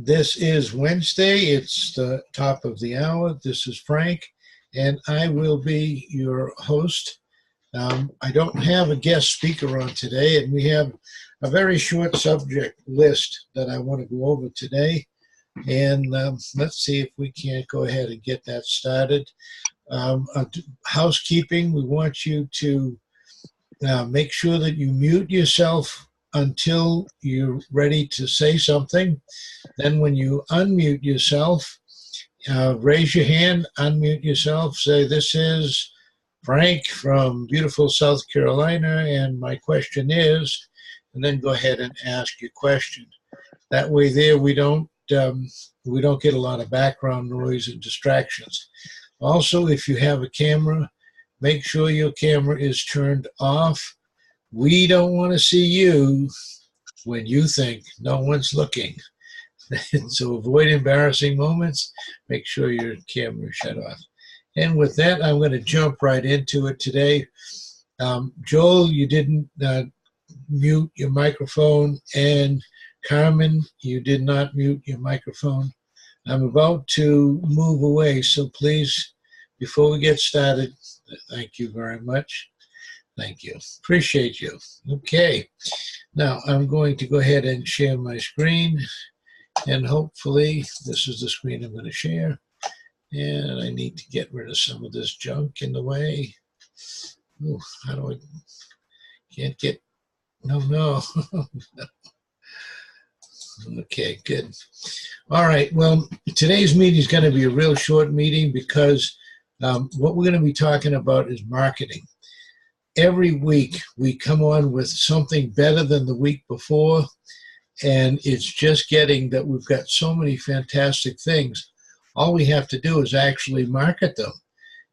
This is Wednesday. It's the top of the hour. This is Frank, and I will be your host. I don't have a guest speaker on today, and we have a very short subject list that I want to go over today. And let's see if we can't go ahead and get that started. Housekeeping, we want you to make sure that you mute yourself until you're ready to say something. Then when you unmute yourself, raise your hand, unmute yourself, say, "This is Frank from beautiful South Carolina, and my question is," and then go ahead and ask your question. That way there we don't get a lot of background noise and distractions. Also, if you have a camera, make sure your camera is turned off. We don't want to see you when you think no one's looking. So avoid embarrassing moments. Make sure your camera is shut off. And with that, I'm going to jump right into it today. Joel, you didn't mute your microphone, and Carmen, you did not mute your microphone. I'm about to move away, so please, before we get started, thank you very much. Thank you. Appreciate you. Okay. Now I'm going to go ahead and share my screen, and hopefully this is the screen I'm going to share. And I need to get rid of some of this junk in the way. Ooh, how do I, can't get, no. Okay, good. All right, well, today's meeting is going to be a real short meeting because what we're going to be talking about is marketing. Every week we come on with something better than the week before, and it's just getting that we've got so many fantastic things. All we have to do is actually market them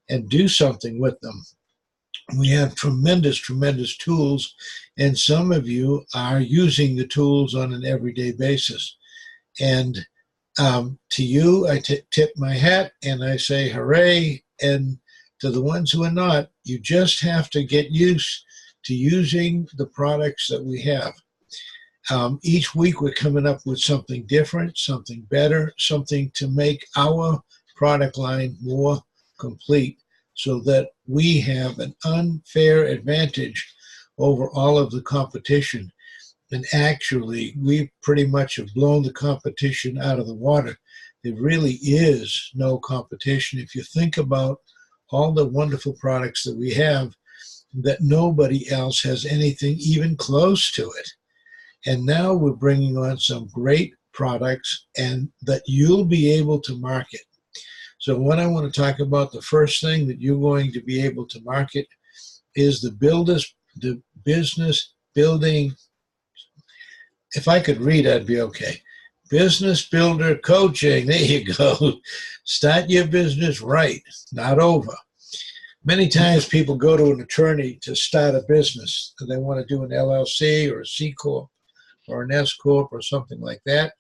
and do something with them. We have tremendous tools, and some of you are using the tools on an everyday basis. And to you, I tip my hat and I say hooray, and to the ones who are not, you just have to get used to using the products that we have. Each week we're coming up with something different, something better, something to make our product line more complete so that we have an unfair advantage over all of the competition. And actually, we pretty much have blown the competition out of the water. There really is no competition. If you think about all the wonderful products that we have, that nobody else has anything even close to it. And now we're bringing on some great products and that you'll be able to market. So what I want to talk about, the first thing that you're going to be able to market is the business building. If I could read, I'd be okay. Business builder coaching. There you go. Start your business right, not over. Many times people go to an attorney to start a business, and they want to do an LLC or a C Corp or an S Corp or something like that.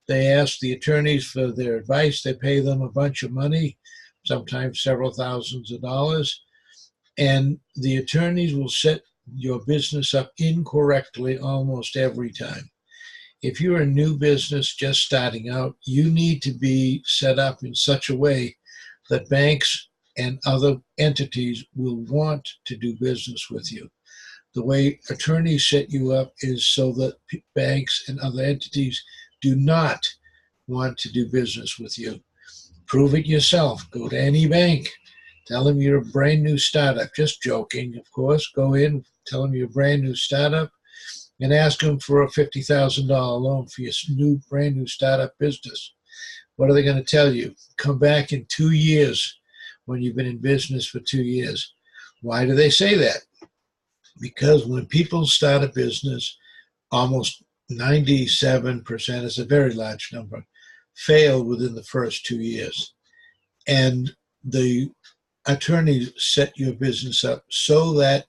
They ask the attorneys for their advice. They pay them a bunch of money, sometimes several thousands of dollars, and the attorneys will set your business up incorrectly almost every time. If you're a new business just starting out, you need to be set up in such a way that banks and other entities will want to do business with you. The way attorneys set you up is so that banks and other entities do not want to do business with you. Prove it yourself. Go to any bank. Tell them you're a brand new startup. Just joking, of course. Go in, tell them you're a brand new startup, and ask them for a $50,000 loan for your brand new startup business. What are they going to tell you? Come back in 2 years when you've been in business for 2 years. Why do they say that? Because when people start a business, almost 97%, is a very large number, fail within the first 2 years. And the attorneys set your business up so that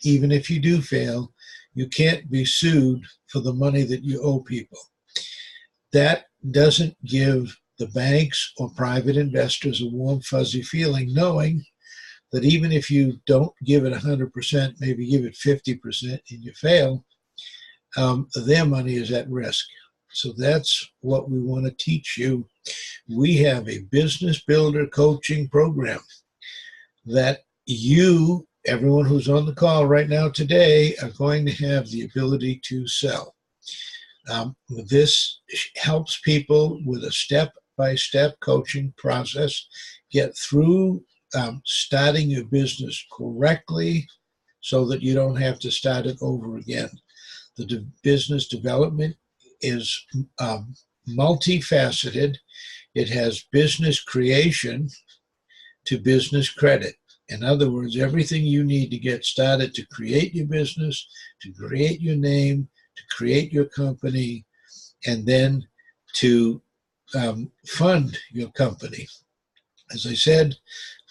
even if you do fail, you can't be sued for the money that you owe people. That doesn't give the banks or private investors a warm, fuzzy feeling, knowing that even if you don't give it 100%, maybe give it 50% and you fail, their money is at risk. So that's what we want to teach you. We have a business builder coaching program that you, everyone who's on the call right now today, are going to have the ability to sell. This helps people with a step-by-step coaching process get through starting your business correctly so that you don't have to start it over again. The business development is multifaceted. It has business creation to business credit. In other words, everything you need to get started to create your business, to create your name, to create your company, and then to fund your company. As I said,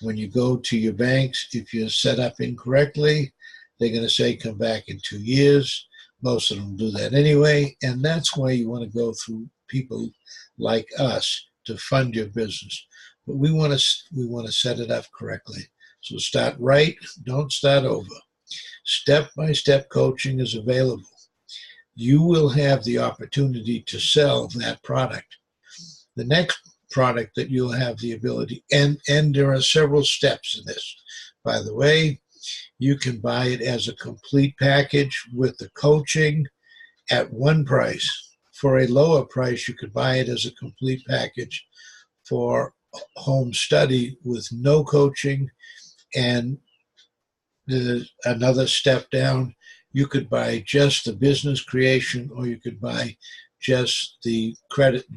when you go to your banks, if you're set up incorrectly, they're going to say come back in 2 years. Most of them do that anyway, and that's why you want to go through people like us to fund your business. But we want to set it up correctly. So start right, don't start over. Step-by-step coaching is available. You will have the opportunity to sell that product. The next product that you'll have the ability, and there are several steps in this, by the way. You can buy it as a complete package with the coaching at one price. For a lower price, you could buy it as a complete package for home study with no coaching. And there's another step down. You could buy just the business creation, or you could buy just the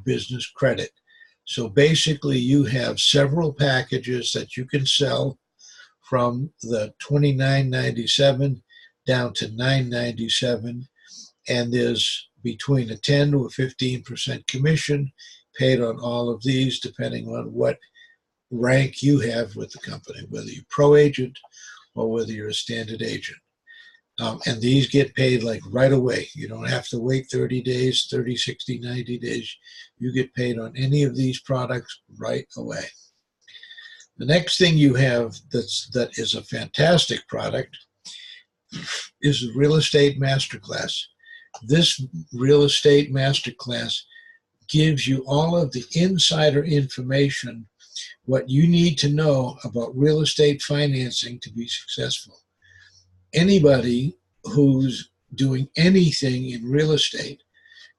business credit. So basically, you have several packages that you can sell from the $29.97 down to $9.97, and there's between a 10 to a 15% commission paid on all of these, depending on what rank you have with the company, whether you're pro agent or whether you're a standard agent. And these get paid like right away. You don't have to wait 30 days, 30, 60, 90 days. You get paid on any of these products right away. The next thing you have that is a fantastic product is the Real Estate Masterclass. This Real Estate Masterclass gives you all of the insider information, what you need to know about real estate financing to be successful. Anybody who's doing anything in real estate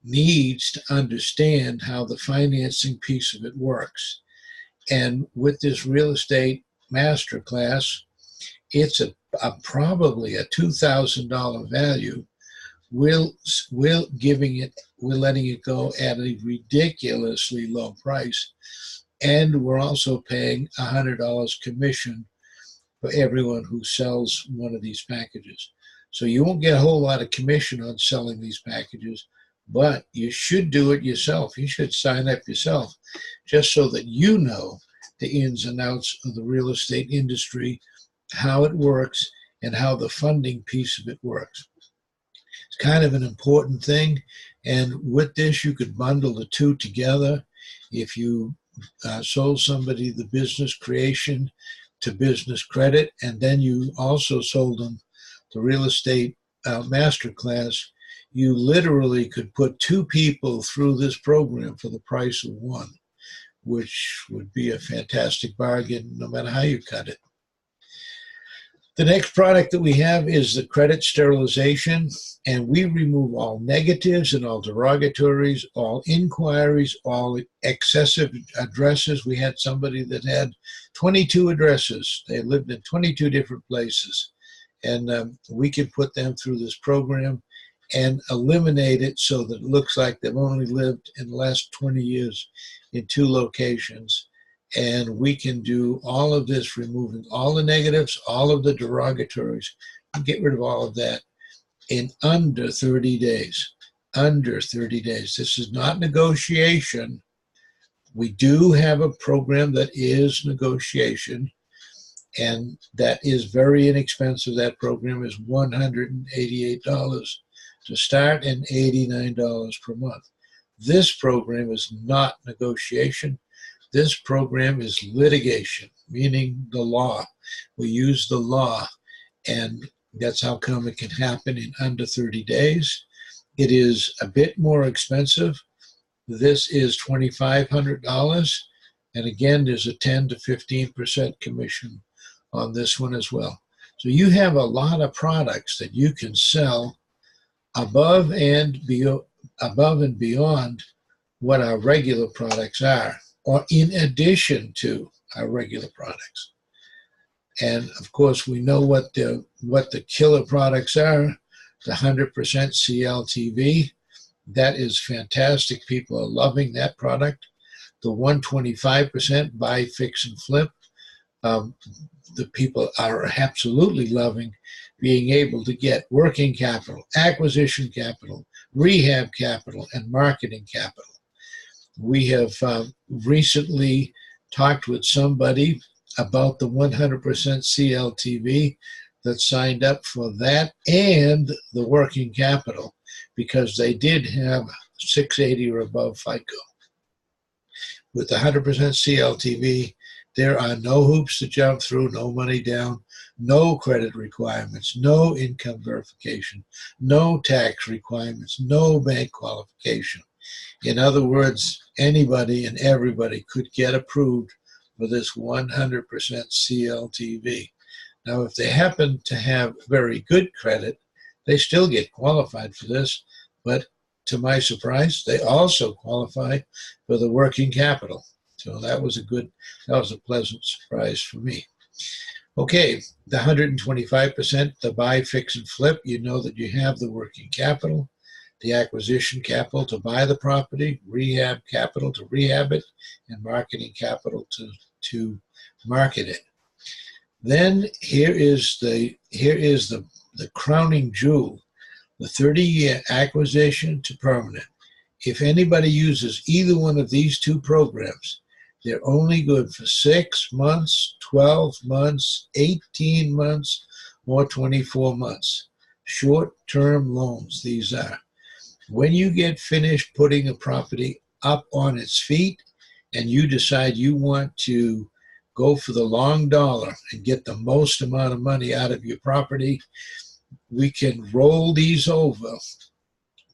needs to understand how the financing piece of it works. And with this Real Estate Masterclass, it's probably a $2,000 value. We're letting it go at a ridiculously low price, and we're also paying $100 commission for everyone who sells one of these packages. So you won't get a whole lot of commission on selling these packages, but you should do it yourself. You should sign up yourself, just so that you know the ins and outs of the real estate industry, how it works, and how the funding piece of it works. It's kind of an important thing, and with this, you could bundle the two together. If you sold somebody the business creation to business credit, and then you also sold them the Real Estate Masterclass, you literally could put two people through this program for the price of one, which would be a fantastic bargain no matter how you cut it. The next product that we have is the credit sterilization, and we remove all negatives and all derogatories, all inquiries, all excessive addresses. We had somebody that had 22 addresses. They lived in 22 different places, and we can put them through this program and eliminate it so that it looks like they've only lived in the last 20 years in 2 locations. And we can do all of this, removing all the negatives, all of the derogatories, and get rid of all of that in under 30 days. Under 30 days. This is not negotiation. We do have a program that is negotiation, and that is very inexpensive. That program is $188 to start and $89 per month. This program is not negotiation. This program is litigation, meaning the law. We use the law, and that's how come it can happen in under 30 days. It is a bit more expensive, This is $2,500. And again, there's a 10 to 15% commission on this one as well. So you have a lot of products that you can sell above and beyond what our regular products are, or in addition to our regular products. And of course, we know what the killer products are. The 100% CLTV, that is fantastic. People are loving that product. The 125% buy, fix, and flip. The people are absolutely loving being able to get working capital, acquisition capital, rehab capital, and marketing capital. We have recently talked with somebody about the 100% CLTV that signed up for that and the working capital because they did have 680 or above FICO. With the 100% CLTV, there are no hoops to jump through, no money down, no credit requirements, no income verification, no tax requirements, no bank qualification. In other words, anybody and everybody could get approved for this 100% CLTV. Now, if they happen to have very good credit, they still get qualified for this, but to my surprise, they also qualify for the working capital. So that was a pleasant surprise for me. Okay, the 125%, the buy, fix, and flip, you know that you have the working capital, the acquisition capital to buy the property, rehab capital to rehab it, and marketing capital to market it. Then here is the crowning jewel, the 30-year acquisition to permanent. If anybody uses either one of these two programs, they're only good for 6 months, 12 months, 18 months, or 24 months. Short-term loans, these are. When you get finished putting a property up on its feet and you decide you want to go for the long dollar and get the most amount of money out of your property, we can roll these over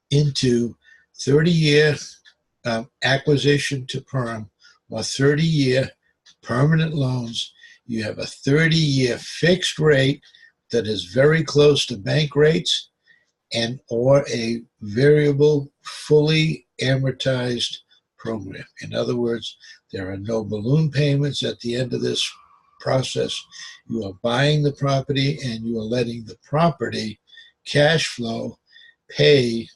into 30-year acquisition to perm or 30-year permanent loans. You have a 30-year fixed rate that is very close to bank rates and or a variable fully amortized program. In other words, there are no balloon payments at the end of this process. You are buying the property and you are letting the property cash flow pay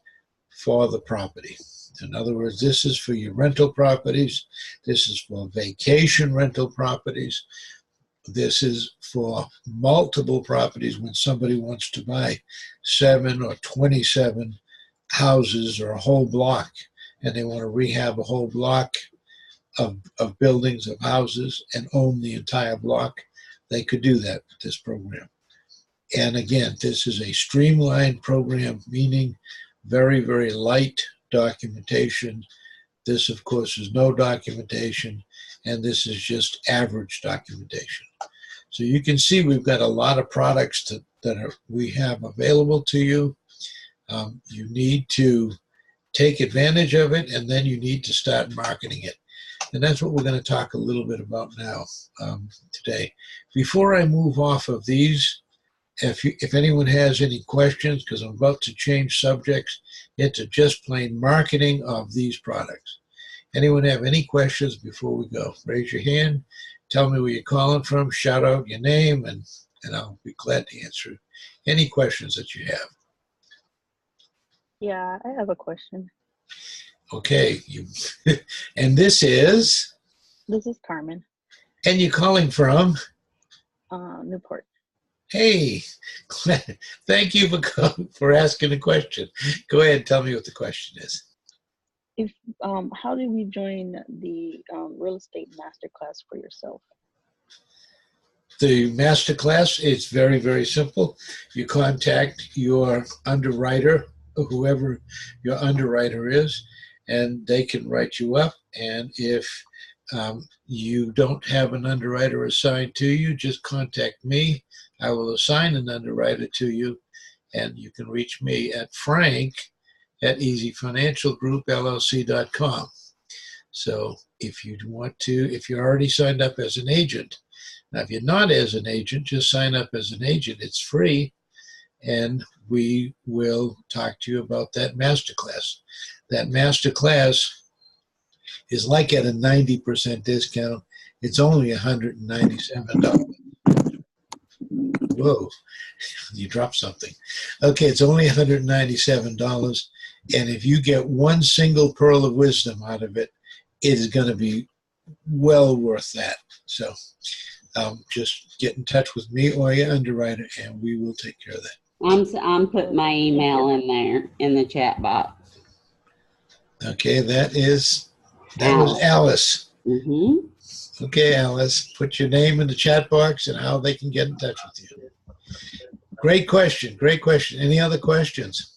for the property. In other words, this is for your rental properties. This is for vacation rental properties. This is for multiple properties when somebody wants to buy 7 or 27 houses or a whole block and they want to rehab a whole block of buildings, of houses, and own the entire block. They could do that with this program. And again, this is a streamlined program, meaning very, very light documentation. This, of course, is no documentation, and this is just average documentation. So you can see we've got a lot of products that we have available to you. You need to take advantage of it, and then you need to start marketing it. And that's what we're going to talk a little bit about now today. Before I move off of these, if anyone has any questions, because I'm about to change subjects into just plain marketing of these products. Anyone have any questions before we go? Raise your hand, tell me where you're calling from, shout out your name, and I'll be glad to answer any questions that you have. Yeah, I have a question. Okay, and this is? This is Carmen. And you're calling from? Newport. Hey, thank you for asking a question. Go ahead and tell me what the question is. How do we join the real estate masterclass for yourself? The masterclass is very, very simple. You contact your underwriter, whoever your underwriter is, and they can write you up. And if you don't have an underwriter assigned to you, just contact me. I will assign an underwriter to you, and you can reach me at Frank at easyfinancialgroupllc.com. So if you want to, if you're already signed up as an agent, now if you're not as an agent, just sign up as an agent. It's free, and we will talk to you about that masterclass. That masterclass is like at a 90% discount. It's only $197. Whoa, you dropped something. Okay, it's only $197. And if you get one single pearl of wisdom out of it, it is going to be well worth that. So just get in touch with me or your underwriter, and we will take care of that. I'm putting my email in there in the chat box. Okay, that was Alice. Mm-hmm. Okay, Alice, put your name in the chat box and how they can get in touch with you. Great question. Great question. Any other questions?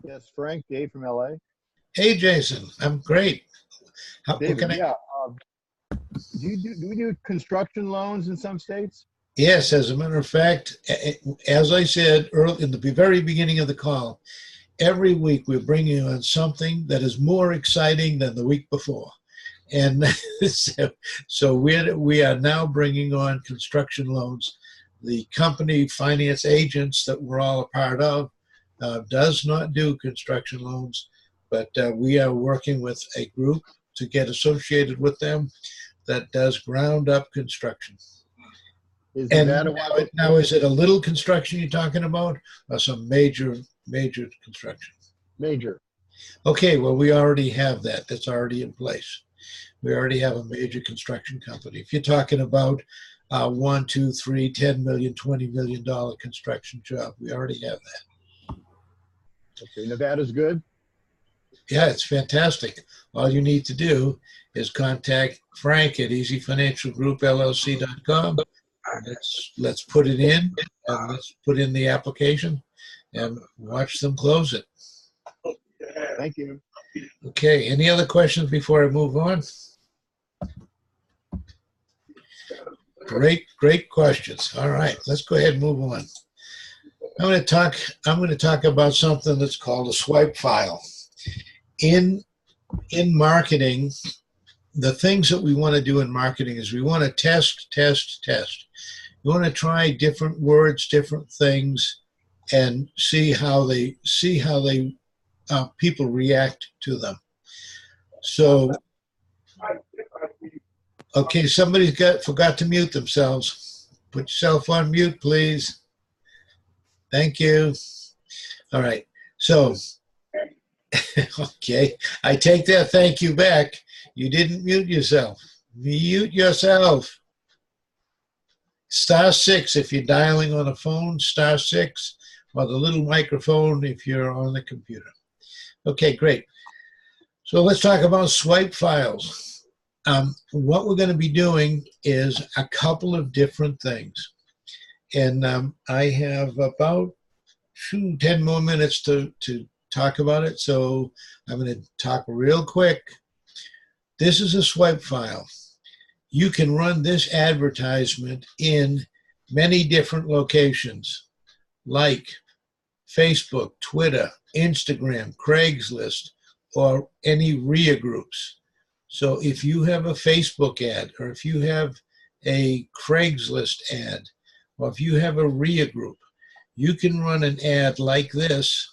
Yes, Frank, Dave from LA. Hey, Jason. I'm great. David, do we do construction loans in some states? Yes, as a matter of fact, as I said early in the very beginning of the call, every week we're bringing on something that is more exciting than the week before. And so we are now bringing on construction loans. The company Finance Agents that we're all a part of does not do construction loans, but we are working with a group to get associated with them that does ground up construction. Now, is it a little construction you're talking about, or some major construction? Major. Okay, well, we already have that. That's already in place. We already have a major construction company. If you're talking about $1, $2, $3, $10 million, $20 million construction job, we already have that. Okay, Nevada's good? Yeah, it's fantastic. All you need to do is contact Frank at easyfinancialgroupllc.com. Let's put it in, and let's put in the application and watch them close it. Thank you. Okay, any other questions before I move on? Great questions. All right, let's go ahead and move on. I'm going to talk about something that's called a swipe file. In marketing, the things that we want to do in marketing is we want to test. We want to try different words, different things, and see how people react to them. So, okay, somebody's forgot to mute themselves. Put yourself on mute, please. Thank you. All right. So, okay, I take that thank you back. You didn't mute yourself. Mute yourself. *6 if you're dialing on a phone, *6, or the little microphone if you're on the computer. Okay, great. So let's talk about swipe files. What we're going to be doing is a couple of different things. And I have about 10 more minutes to talk about it, so I'm going to talk real quick. This is a swipe file. You can run this advertisement in many different locations, like Facebook, Twitter, Instagram, Craigslist, or any RIA groups. So if you have a Facebook ad, or if you have a Craigslist ad, or if you have a RIA group, you can run an ad like this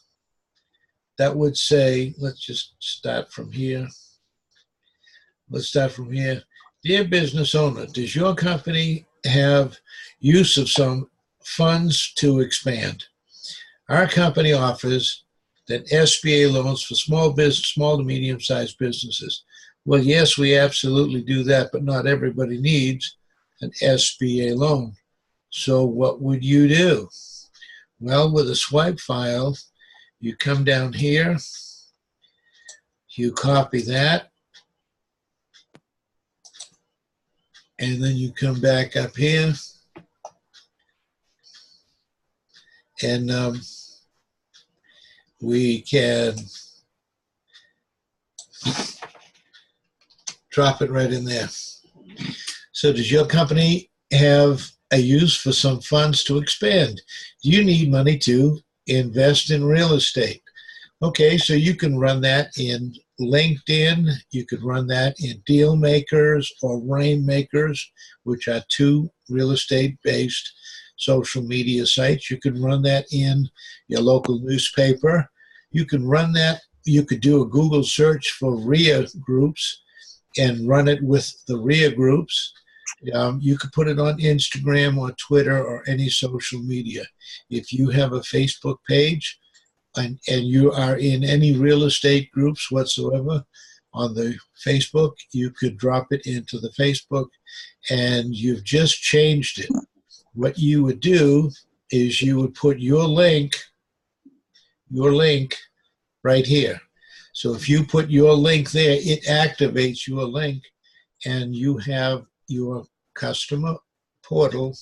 that would say, let's just start from here. Let's start from here. Dear business owner, does your company have use of some funds to expand? Our company offers that SBA loans for small to medium-sized businesses. Well, yes, we absolutely do that, but not everybody needs an SBA loan. So what would you do? Well, with a swipe file, you come down here, you copy that, and then you come back up here, and we can drop it right in there. So does your company have a use for some funds to expand? Do you need money to invest in real estate? Okay, so you can run that in LinkedIn, you could run that in Deal Makers or Rainmakers, which are two real estate-based social media sites. You can run that in your local newspaper. You can run that, you could do a Google search for RIA groups and run it with the RIA groups. You could put it on Instagram or Twitter or any social media. If you have a Facebook page, and you are in any real estate groups whatsoever on the Facebook, you could drop it into the Facebook, and you've just changed it. What you would do is you would put your link right here. So if you put your link there, it activates your link, and you have your customer portal.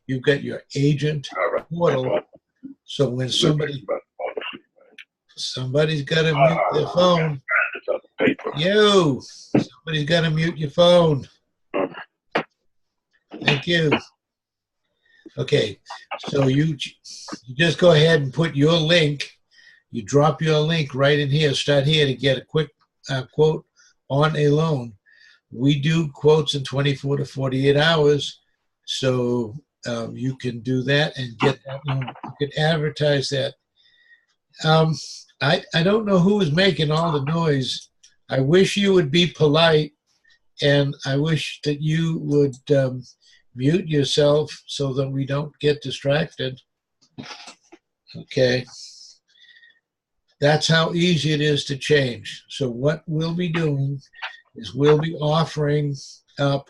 You've got your agent portal. So when somebody's got to mute their phone. Somebody's got to mute your phone. Thank you. Okay, so you just go ahead and put your link. You drop your link right in here. Start here to get a quick quote on a loan. We do quotes in 24 to 48 hours, so you can do that and get that loan. You can advertise that. I don't know who is making all the noise. I wish you would be polite, and I wish that you would mute yourself so that we don't get distracted. Okay. That's how easy it is to change. So what we'll be doing is we'll be offering up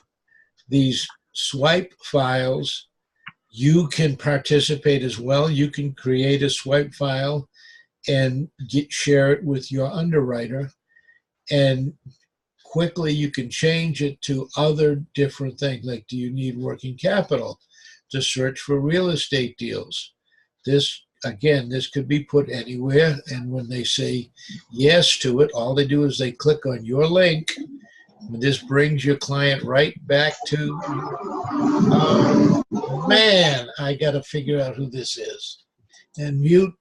these swipe files. You can participate as well. You can create a swipe file and share it with your underwriter, and quickly you can change it to other different things, like, do you need working capital to search for real estate deals? This could be put anywhere, and when they say yes to it, all they do is they click on your link, and this brings your client right back to, man, I got to figure out who this is. And mute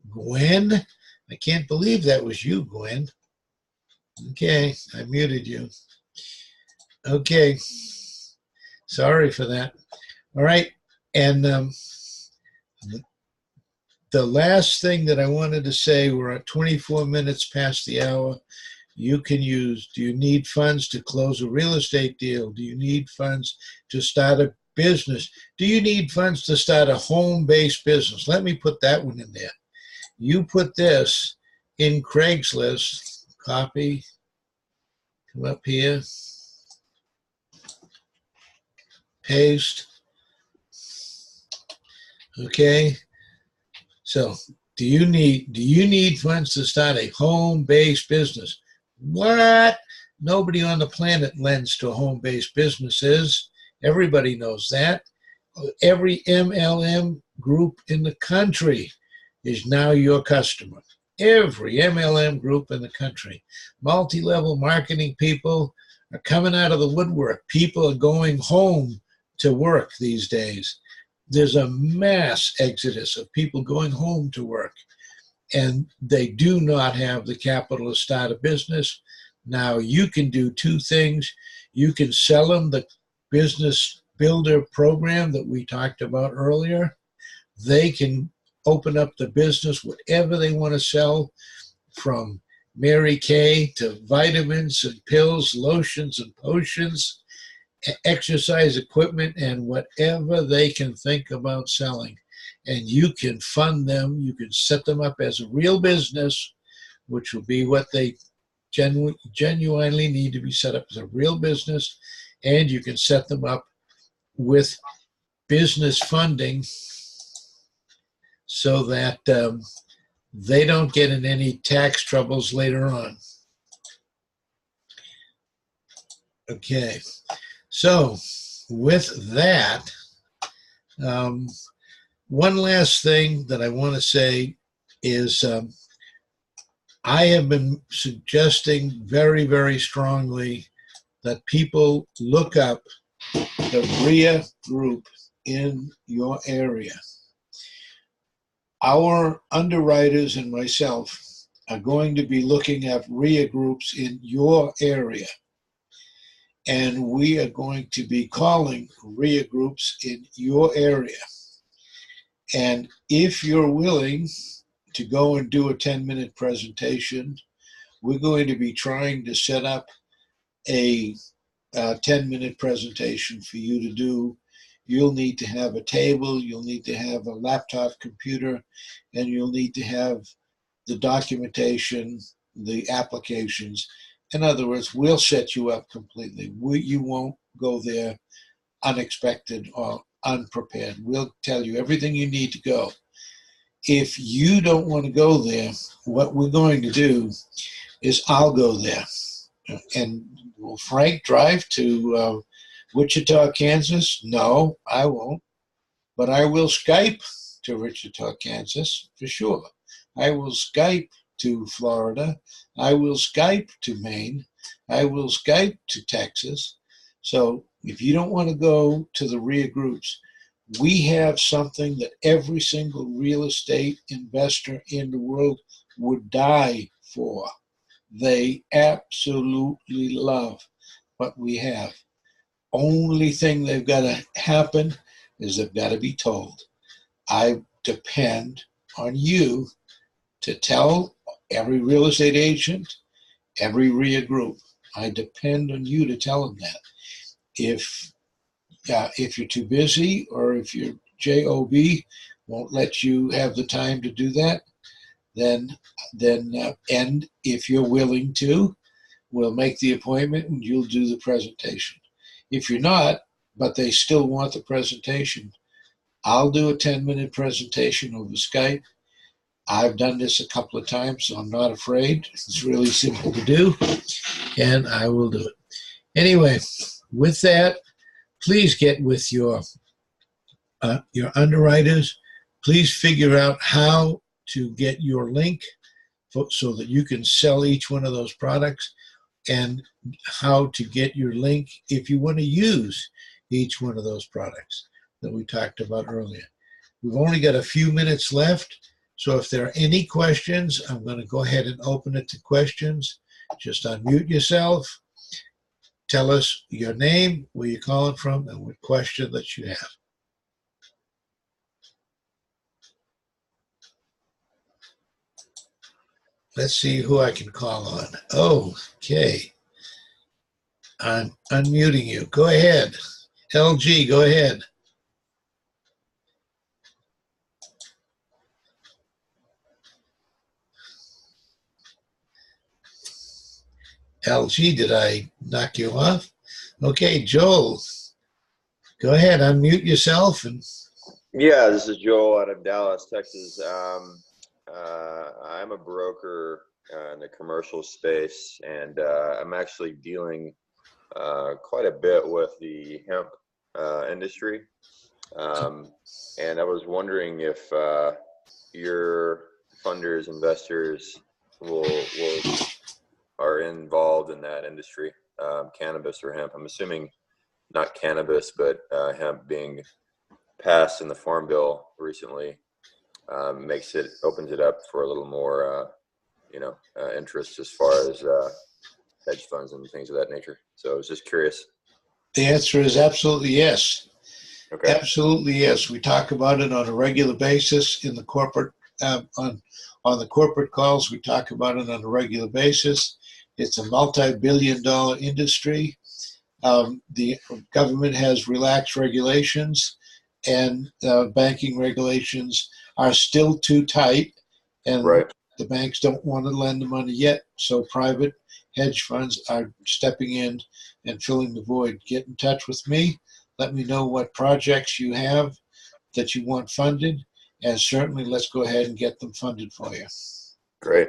Gwen. I can't believe that was you, Gwen. Okay, I muted you. Okay, sorry for that. All right, and the last thing that I wanted to say, we're at 24 minutes past the hour. You can use, do you need funds to close a real estate deal? Do you need funds to start a business? Do you need funds to start a home-based business? Let me put that one in there. You put this in Craigslist, copy, come up here, paste. Okay. So do you need funds to start a home-based business? What? Nobody on the planet lends to home-based businesses. Everybody knows that. Every MLM group in the country is now your customer. Every MLM group in the country. Multi-level marketing people are coming out of the woodwork. People are going home to work these days. There's a mass exodus of people going home to work, and they do not have the capital to start a business. Now you can do two things. You can sell them the business builder program that we talked about earlier. They can open up the business, whatever they want to sell, from Mary Kay to vitamins and pills, lotions and potions, exercise equipment, and whatever they can think about selling. And you can fund them. You can set them up as a real business, which will be what they genuinely need to be set up as a real business. And you can set them up with business funding so that they don't get in any tax troubles later on. Okay, so with that, one last thing that I want to say is I have been suggesting very, very strongly that people look up the RIA group in your area. our underwriters and myself are going to be looking at RIA groups in your area. And we are going to be calling RIA groups in your area. And if you're willing to go and do a 10-minute presentation, we're going to be trying to set up a 10-minute presentation for you to do. You'll need to have a table, you'll need to have a laptop computer, and you'll need to have the documentation, the applications. In other words, we'll set you up completely. You won't go there unexpected or unprepared. We'll tell you everything you need to go. If you don't want to go there, what we're going to do is I'll go there. And will Frank drive to Wichita, Kansas? No, I won't. But I will Skype to Wichita, Kansas, for sure. I will Skype to Florida. I will Skype to Maine. I will Skype to Texas. So if you don't want to go to the RIA groups, we have something that every single real estate investor in the world would die for. They absolutely love what we have. Only thing they've got to happen is they've got to be told. I depend on you to tell every real estate agent, every RIA group. I depend on you to tell them that. If you're too busy or if your JOB won't let you have the time to do that, then and if you're willing to, we'll make the appointment and you'll do the presentation. If you're not, but they still want the presentation, I'll do a 10-minute presentation over Skype. I've done this a couple of times, so I'm not afraid. It's really simple to do, and I will do it. Anyway, with that, please get with your underwriters. Please figure out how to get your link so that you can sell each one of those products, and how to get your link if you want to use each one of those products that we talked about earlier. We've only got a few minutes left, so if there are any questions, I'm going to go ahead and open it to questions. Just unmute yourself. Tell us your name, where you're calling from, and what question that you have. Let's see who I can call on. Okay. I'm unmuting you. Go ahead. LG, go ahead. LG, did I knock you off? Okay, Joel, go ahead, unmute yourself. Yeah, this is Joel out of Dallas, Texas. I'm a broker in the commercial space, and I'm actually dealing quite a bit with the hemp industry. And I was wondering if your funders, investors are involved in that industry, cannabis or hemp. I'm assuming not cannabis, but hemp being passed in the Farm Bill recently opens it up for a little more, interest as far as hedge funds and things of that nature. So I was just curious. The answer is absolutely yes. Okay. Absolutely yes. We talk about it on a regular basis in the corporate on the corporate calls. We talk about it on a regular basis. It's a multi-billion-dollar industry. The government has relaxed regulations, and banking regulations are still too tight, and right. The banks don't want to lend the money yet. So private hedge funds are stepping in and filling the void. Get in touch with me. Let me know what projects you have that you want funded, and certainly let's go ahead and get them funded for you. Great.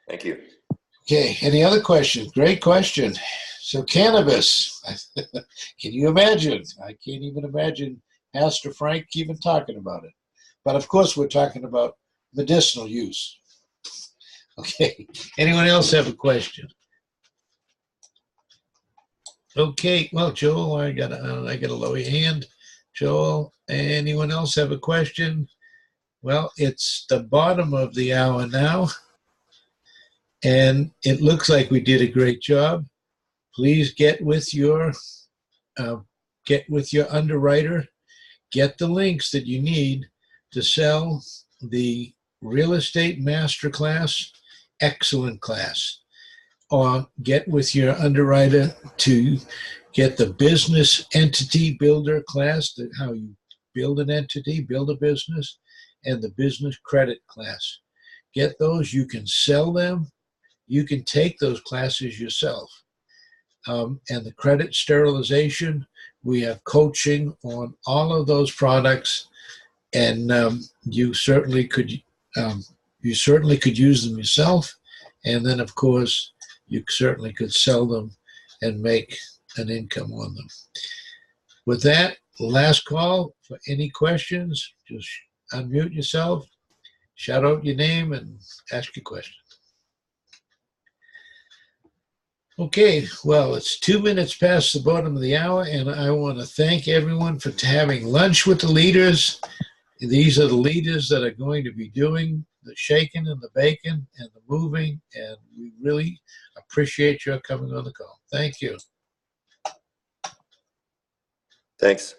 Thank you. Okay, any other questions? Great question. So cannabis, can you imagine? I can't even imagine Pastor Frank even talking about it. But of course we're talking about medicinal use. Okay, anyone else have a question? Okay, well, Joel, I gotta lower your hand. Joel, anyone else have a question? Well, it's the bottom of the hour now, and it looks like we did a great job. Please get with your underwriter. Get the links that you need to sell the Real Estate Masterclass Excellent class. Or get with your underwriter to get the Business Entity Builder class, how you build an entity, build a business, and the Business Credit class. Get those. You can sell them. You can take those classes yourself. And the credit sterilization, we have coaching on all of those products, and you certainly could use them yourself. And then, of course, you certainly could sell them and make an income on them. With that, last call for any questions. Just unmute yourself, shout out your name, and ask your question. Okay, well, it's 2 minutes past the bottom of the hour, and I want to thank everyone for having lunch with the leaders. These are the leaders that are going to be doing the shaking and the baking and the moving, and we really appreciate your coming on the call. Thank you. Thanks.